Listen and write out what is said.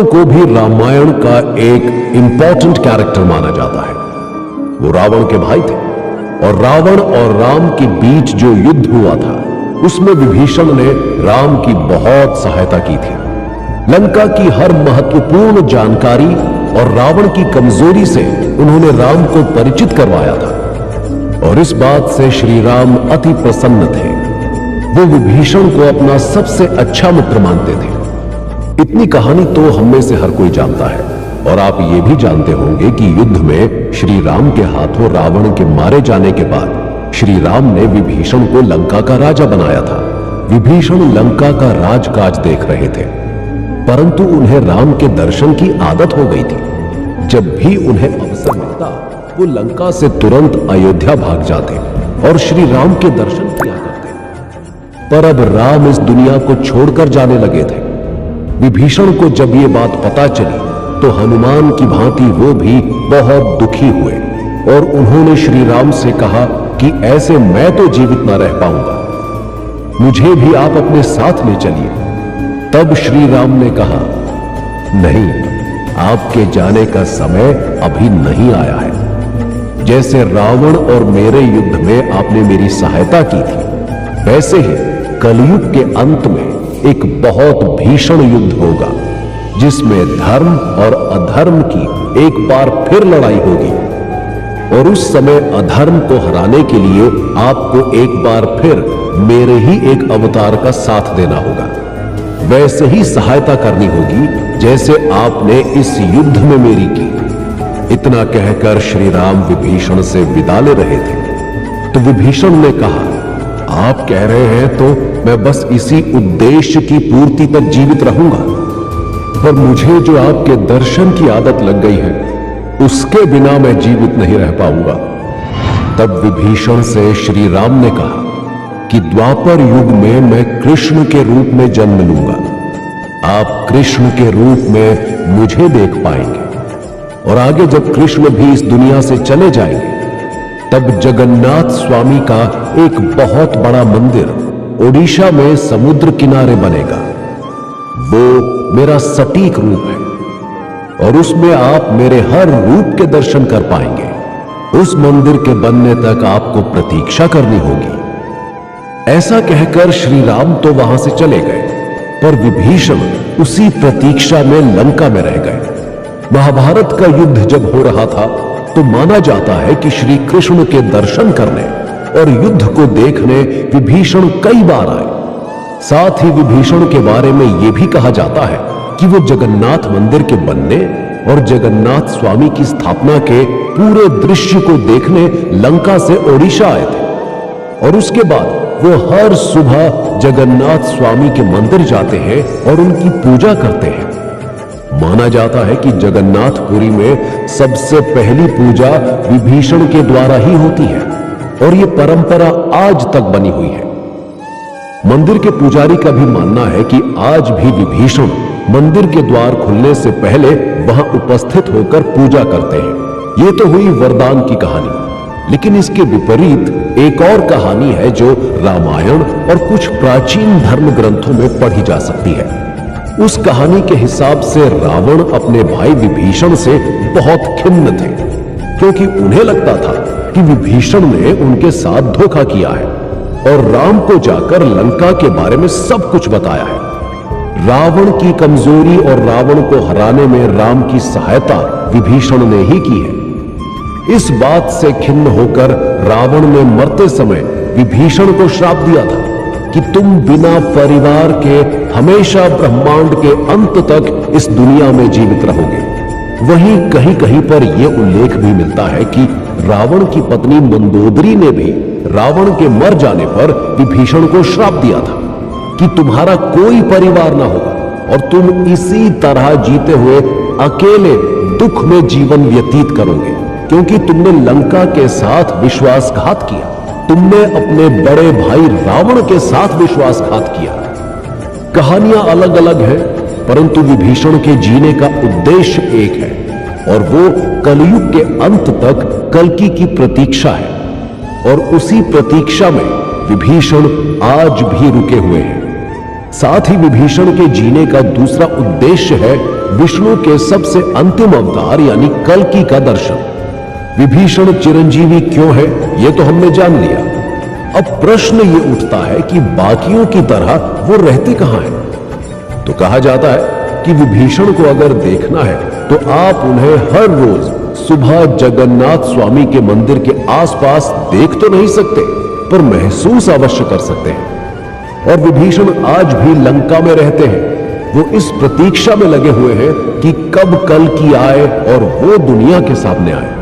को भी रामायण का एक इंपॉर्टेंट कैरेक्टर माना जाता है। वो रावण के भाई थे और रावण और राम के बीच जो युद्ध हुआ था उसमें विभीषण ने राम की बहुत सहायता की थी। लंका की हर महत्वपूर्ण जानकारी और रावण की कमजोरी से उन्होंने राम को परिचित करवाया था और इस बात से श्री राम अति प्रसन्न थे। वो विभीषण को अपना सबसे अच्छा मित्र मानते थे। इतनी कहानी तो हम में से हर कोई जानता है और आप ये भी जानते होंगे कि युद्ध में श्री राम के हाथों रावण के मारे जाने के बाद श्री राम ने विभीषण को लंका का राजा बनाया था। विभीषण लंका का राजकाज देख रहे थे, परंतु उन्हें राम के दर्शन की आदत हो गई थी। जब भी उन्हें अवसर मिलता वो लंका से तुरंत अयोध्या भाग जाते और श्री राम के दर्शन किया करते। पर अब राम इस दुनिया को छोड़कर जाने लगे थे। विभीषण को जब ये बात पता चली तो हनुमान की भांति वो भी बहुत दुखी हुए और उन्होंने श्री राम से कहा कि ऐसे मैं तो जीवित ना रह पाऊंगा, मुझे भी आप अपने साथ ले चलिए। तब श्री राम ने कहा, नहीं, आपके जाने का समय अभी नहीं आया है। जैसे रावण और मेरे युद्ध में आपने मेरी सहायता की थी, वैसे ही कलयुग के अंत में एक बहुत भीषण युद्ध होगा जिसमें धर्म और अधर्म की एक बार फिर लड़ाई होगी और उस समय अधर्म को हराने के लिए आपको एक बार फिर मेरे ही एक अवतार का साथ देना होगा। वैसे ही सहायता करनी होगी जैसे आपने इस युद्ध में मेरी की। इतना कहकर श्री राम विभीषण से विदा ले रहे थे तो विभीषण ने कहा, आप कह रहे हैं तो मैं बस इसी उद्देश्य की पूर्ति तक जीवित रहूंगा, पर मुझे जो आपके दर्शन की आदत लग गई है उसके बिना मैं जीवित नहीं रह पाऊंगा। तब विभीषण से श्री राम ने कहा कि द्वापर युग में मैं कृष्ण के रूप में जन्म लूंगा। आप कृष्ण के रूप में मुझे देख पाएंगे और आगे जब कृष्ण भी इस दुनिया से चले जाएंगे तब जगन्नाथ स्वामी का एक बहुत बड़ा मंदिर ओडिशा में समुद्र किनारे बनेगा। वो मेरा सटीक रूप है और उसमें आप मेरे हर रूप के दर्शन कर पाएंगे। उस मंदिर के बनने तक आपको प्रतीक्षा करनी होगी। ऐसा कहकर श्री राम तो वहां से चले गए, पर विभीषण उसी प्रतीक्षा में लंका में रह गए। महाभारत का युद्ध जब हो रहा था तो माना जाता है कि श्री कृष्ण के दर्शन करने और युद्ध को देखने विभीषण कई बार आए। साथ ही विभीषण के बारे में यह भी कहा जाता है कि वो जगन्नाथ मंदिर के बनने और जगन्नाथ स्वामी की स्थापना के पूरे दृश्य को देखने लंका से ओडिशा आए थे और उसके बाद वो हर सुबह जगन्नाथ स्वामी के मंदिर जाते हैं और उनकी पूजा करते हैं। माना जाता है कि जगन्नाथपुरी में सबसे पहली पूजा विभीषण के द्वारा ही होती है और ये परंपरा आज तक बनी हुई है। मंदिर के पुजारी का भी मानना है कि आज भी विभीषण मंदिर के द्वार खुलने से पहले वहां उपस्थित होकर पूजा करते हैं। ये तो हुई वरदान की कहानी, लेकिन इसके विपरीत एक और कहानी है जो रामायण और कुछ प्राचीन धर्म ग्रंथों में पढ़ी जा सकती है। उस कहानी के हिसाब से रावण अपने भाई विभीषण से बहुत खिन्न थे क्योंकि उन्हें लगता था कि विभीषण ने उनके साथ धोखा किया है और राम को जाकर लंका के बारे में सब कुछ बताया है। रावण की कमजोरी और रावण को हराने में राम की सहायता विभीषण ने ही की है। इस बात से खिन्न होकर रावण ने मरते समय विभीषण को श्राप दिया था कि तुम बिना परिवार के हमेशा ब्रह्मांड के अंत तक इस दुनिया में जीवित रहोगे। वहीं कहीं कहीं पर यह उल्लेख भी मिलता है कि रावण की पत्नी मंदोदरी ने भी रावण के मर जाने पर विभीषण को श्राप दिया था कि तुम्हारा कोई परिवार ना होगा और तुम इसी तरह जीते हुए अकेले दुख में जीवन व्यतीत करोगे क्योंकि तुमने लंका के साथ विश्वासघात किया। तुमने अपने बड़े भाई रावण के साथ विश्वासघात किया। कहानियां अलग अलग हैं, परंतु विभीषण के जीने का उद्देश्य एक है और वो कलयुग के अंत तक कल्कि की प्रतीक्षा है और उसी प्रतीक्षा में विभीषण आज भी रुके हुए हैं। साथ ही विभीषण के जीने का दूसरा उद्देश्य है विष्णु के सबसे अंतिम अवतार यानी कल्कि का दर्शन। विभीषण चिरंजीवी क्यों है यह तो हमने जान लिया। अब प्रश्न ये उठता है कि बाकियों की तरह वो रहते कहां हैं। तो कहा जाता है कि विभीषण को अगर देखना है तो आप उन्हें हर रोज सुबह जगन्नाथ स्वामी के मंदिर के आसपास देख तो नहीं सकते, पर महसूस अवश्य कर सकते हैं। और विभीषण आज भी लंका में रहते हैं। वो इस प्रतीक्षा में लगे हुए हैं कि कब कल्कि आए और वो दुनिया के सामने आए।